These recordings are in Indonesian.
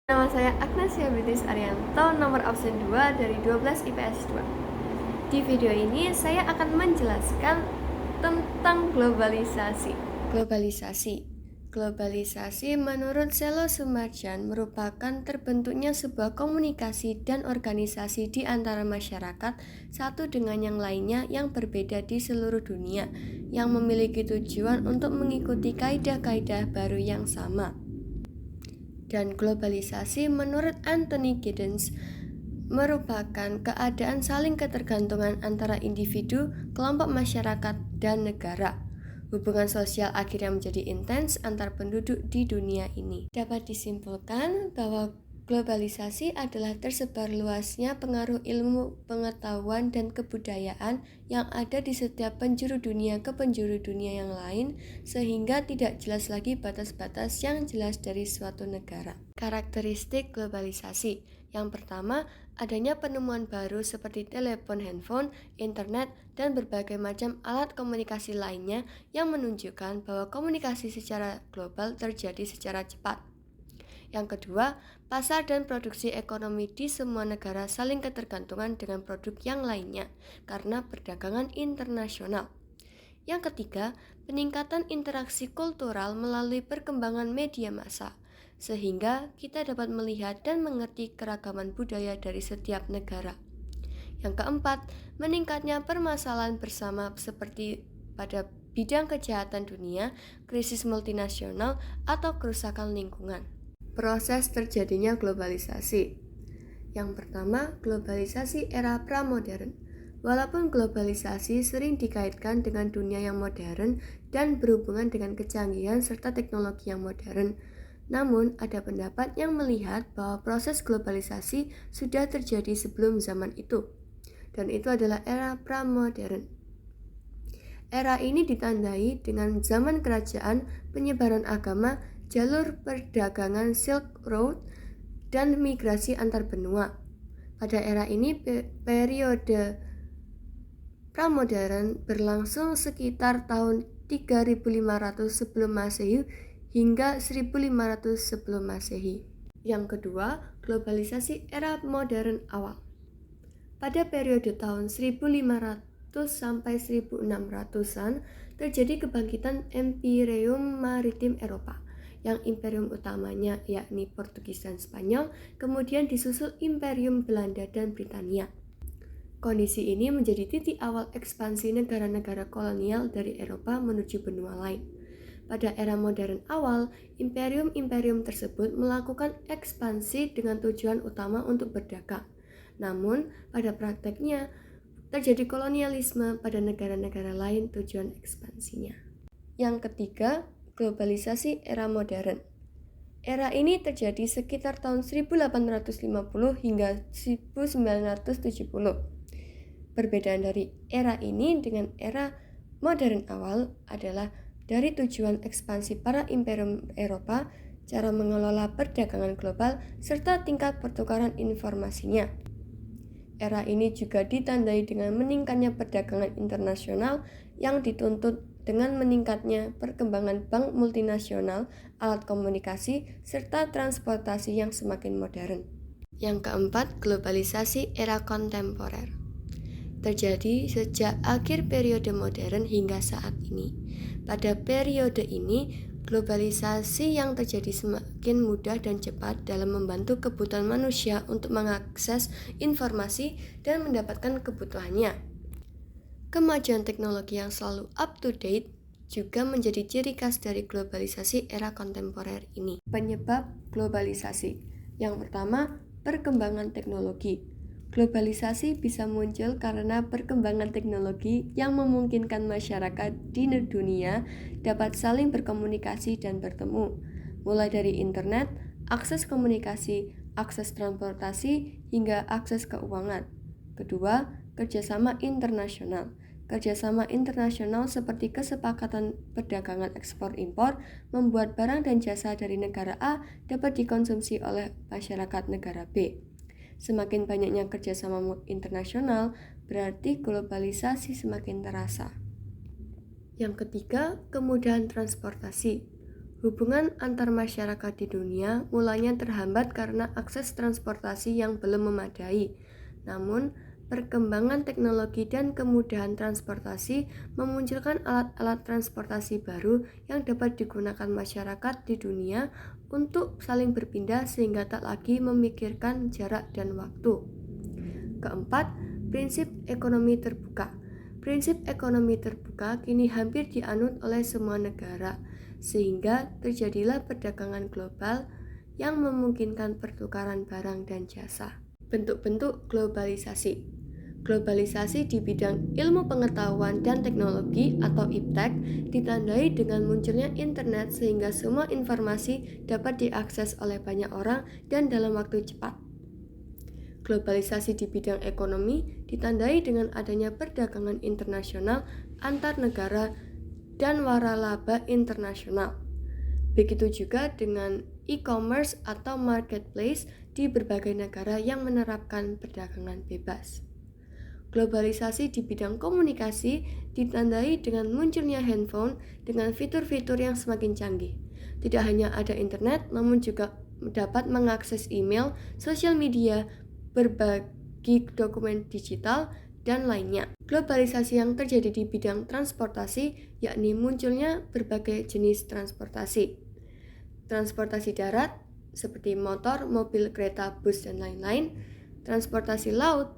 Nama saya Agnesia Britis Arianto, nomor absen 2 dari 12 IPS 2. Di video ini saya akan menjelaskan tentang globalisasi. Globalisasi menurut Selo Sumarjan merupakan terbentuknya sebuah komunikasi dan organisasi di antara masyarakat satu dengan yang lainnya yang berbeda di seluruh dunia, yang memiliki tujuan untuk mengikuti kaidah-kaidah baru yang sama. Dan globalisasi menurut Anthony Giddens merupakan keadaan saling ketergantungan antara individu, kelompok masyarakat, dan negara. Hubungan sosial akhirnya menjadi intens antar penduduk di dunia ini. Dapat disimpulkan bahwa globalisasi adalah tersebar luasnya pengaruh ilmu, pengetahuan, dan kebudayaan yang ada di setiap penjuru dunia ke penjuru dunia yang lain, sehingga tidak jelas lagi batas-batas yang jelas dari suatu negara. Karakteristik globalisasi. Yang pertama, adanya penemuan baru seperti telepon handphone, internet, dan berbagai macam alat komunikasi lainnya yang menunjukkan bahwa komunikasi secara global terjadi secara cepat. Yang kedua, pasar dan produksi ekonomi di semua negara saling ketergantungan dengan produk yang lainnya karena perdagangan internasional. Yang ketiga, peningkatan interaksi kultural melalui perkembangan media massa, sehingga kita dapat melihat dan mengerti keragaman budaya dari setiap negara. Yang keempat, meningkatnya permasalahan bersama seperti pada bidang kejahatan dunia, krisis multinasional, atau kerusakan lingkungan. Proses terjadinya globalisasi. Yang pertama, globalisasi era pramodern. Walaupun globalisasi sering dikaitkan dengan dunia yang modern dan berhubungan dengan kecanggihan serta teknologi yang modern, namun ada pendapat yang melihat bahwa proses globalisasi sudah terjadi sebelum zaman itu, dan itu adalah era pramodern. Era ini ditandai dengan zaman kerajaan, penyebaran agama, jalur perdagangan Silk Road, dan migrasi antar benua. Pada era ini, periode pramodern berlangsung sekitar tahun 3500 sebelum Masehi hingga 1500 sebelum Masehi. Yang kedua, globalisasi era modern awal. Pada periode tahun 1500 sampai 1600-an terjadi kebangkitan Imperium Maritim Eropa, yang imperium utamanya yakni Portugis dan Spanyol, kemudian disusul Imperium Belanda dan Britania. Kondisi ini menjadi titik awal ekspansi negara-negara kolonial dari Eropa menuju benua lain. Pada era modern awal, imperium-imperium tersebut melakukan ekspansi dengan tujuan utama untuk berdagang. Namun, pada prakteknya, terjadi kolonialisme pada negara-negara lain tujuan ekspansinya. Yang ketiga, globalisasi era modern. Era ini terjadi sekitar tahun 1850 hingga 1970. Perbedaan dari era ini dengan era modern awal adalah dari tujuan ekspansi para imperium Eropa, cara mengelola perdagangan global, serta tingkat pertukaran informasinya. Era ini juga ditandai dengan meningkatnya perdagangan internasional yang dituntut dengan meningkatnya perkembangan bank multinasional, alat komunikasi, serta transportasi yang semakin modern. Yang keempat, globalisasi era kontemporer. Terjadi sejak akhir periode modern hingga saat ini. Pada periode ini, globalisasi yang terjadi semakin mudah dan cepat dalam membantu kebutuhan manusia untuk mengakses informasi dan mendapatkan kebutuhannya. Kemajuan teknologi yang selalu up to date juga menjadi ciri khas dari globalisasi era kontemporer ini. Penyebab globalisasi. Yang pertama, perkembangan teknologi. Globalisasi bisa muncul karena perkembangan teknologi yang memungkinkan masyarakat di dunia dapat saling berkomunikasi dan bertemu, mulai dari internet, akses komunikasi, akses transportasi, hingga akses keuangan. Kedua, kerjasama internasional. Kerjasama internasional seperti kesepakatan perdagangan ekspor-impor membuat barang dan jasa dari negara A dapat dikonsumsi oleh masyarakat negara B. Semakin banyaknya kerjasama internasional, berarti globalisasi semakin terasa. Yang ketiga, kemudahan transportasi. Hubungan antar masyarakat di dunia mulanya terhambat karena akses transportasi yang belum memadai. Namun, perkembangan teknologi dan kemudahan transportasi memunculkan alat-alat transportasi baru yang dapat digunakan masyarakat di dunia untuk saling berpindah sehingga tak lagi memikirkan jarak dan waktu. Keempat, prinsip ekonomi terbuka. Prinsip ekonomi terbuka kini hampir dianut oleh semua negara, sehingga terjadilah perdagangan global yang memungkinkan pertukaran barang dan jasa. Bentuk-bentuk globalisasi. Globalisasi di bidang ilmu pengetahuan dan teknologi atau IPTEK ditandai dengan munculnya internet sehingga semua informasi dapat diakses oleh banyak orang dan dalam waktu cepat. Globalisasi di bidang ekonomi ditandai dengan adanya perdagangan internasional antar negara dan waralaba internasional. Begitu juga dengan e-commerce atau marketplace di berbagai negara yang menerapkan perdagangan bebas. Globalisasi di bidang komunikasi ditandai dengan munculnya handphone dengan fitur-fitur yang semakin canggih. Tidak hanya ada internet, namun juga dapat mengakses email, sosial media, berbagi dokumen digital, dan lainnya. Globalisasi yang terjadi di bidang transportasi yakni munculnya berbagai jenis transportasi. Transportasi darat seperti motor, mobil, kereta, bus, dan lain-lain. Transportasi laut,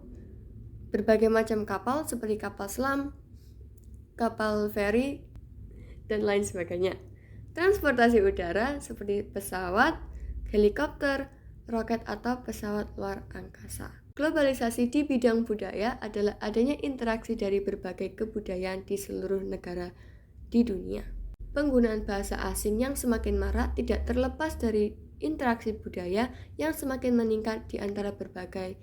berbagai macam kapal seperti kapal selam, kapal feri, dan lain sebagainya. Transportasi udara seperti pesawat, helikopter, roket atau pesawat luar angkasa. Globalisasi di bidang budaya adalah adanya interaksi dari berbagai kebudayaan di seluruh negara di dunia. Penggunaan bahasa asing yang semakin marak tidak terlepas dari interaksi budaya yang semakin meningkat di antara berbagai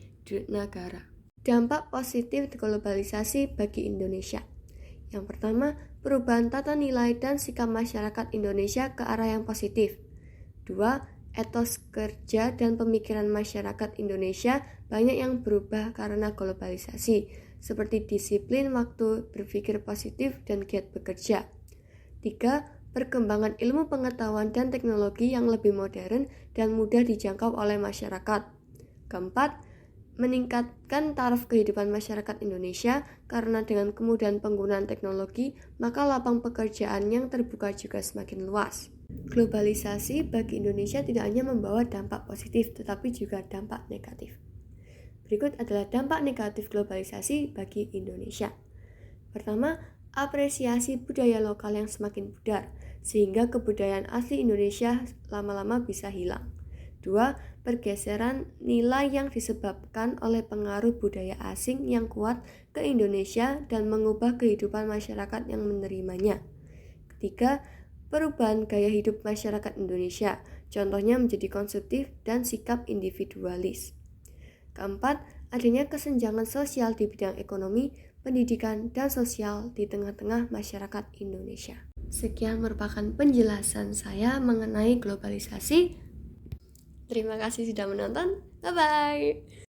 negara. Dampak positif globalisasi bagi Indonesia. Yang pertama, perubahan tata nilai dan sikap masyarakat Indonesia ke arah yang positif. 2. Etos kerja dan pemikiran masyarakat Indonesia banyak yang berubah karena globalisasi, seperti disiplin waktu, berpikir positif, dan giat bekerja. 3. Perkembangan ilmu pengetahuan dan teknologi yang lebih modern dan mudah dijangkau oleh masyarakat. Keempat, meningkatkan taraf kehidupan masyarakat Indonesia karena dengan kemudahan penggunaan teknologi, maka lapang pekerjaan yang terbuka juga semakin luas. Globalisasi bagi Indonesia tidak hanya membawa dampak positif, tetapi juga dampak negatif. Berikut adalah dampak negatif globalisasi bagi Indonesia. Pertama, apresiasi budaya lokal yang semakin pudar, sehingga kebudayaan asli Indonesia lama-lama bisa hilang. 2. Pergeseran nilai yang disebabkan oleh pengaruh budaya asing yang kuat ke Indonesia dan mengubah kehidupan masyarakat yang menerimanya. Ketiga, perubahan gaya hidup masyarakat Indonesia, contohnya menjadi konsumtif dan sikap individualis. Keempat, adanya kesenjangan sosial di bidang ekonomi, pendidikan, dan sosial di tengah-tengah masyarakat Indonesia. Sekian merupakan penjelasan saya mengenai globalisasi. Terima kasih sudah menonton. Bye-bye.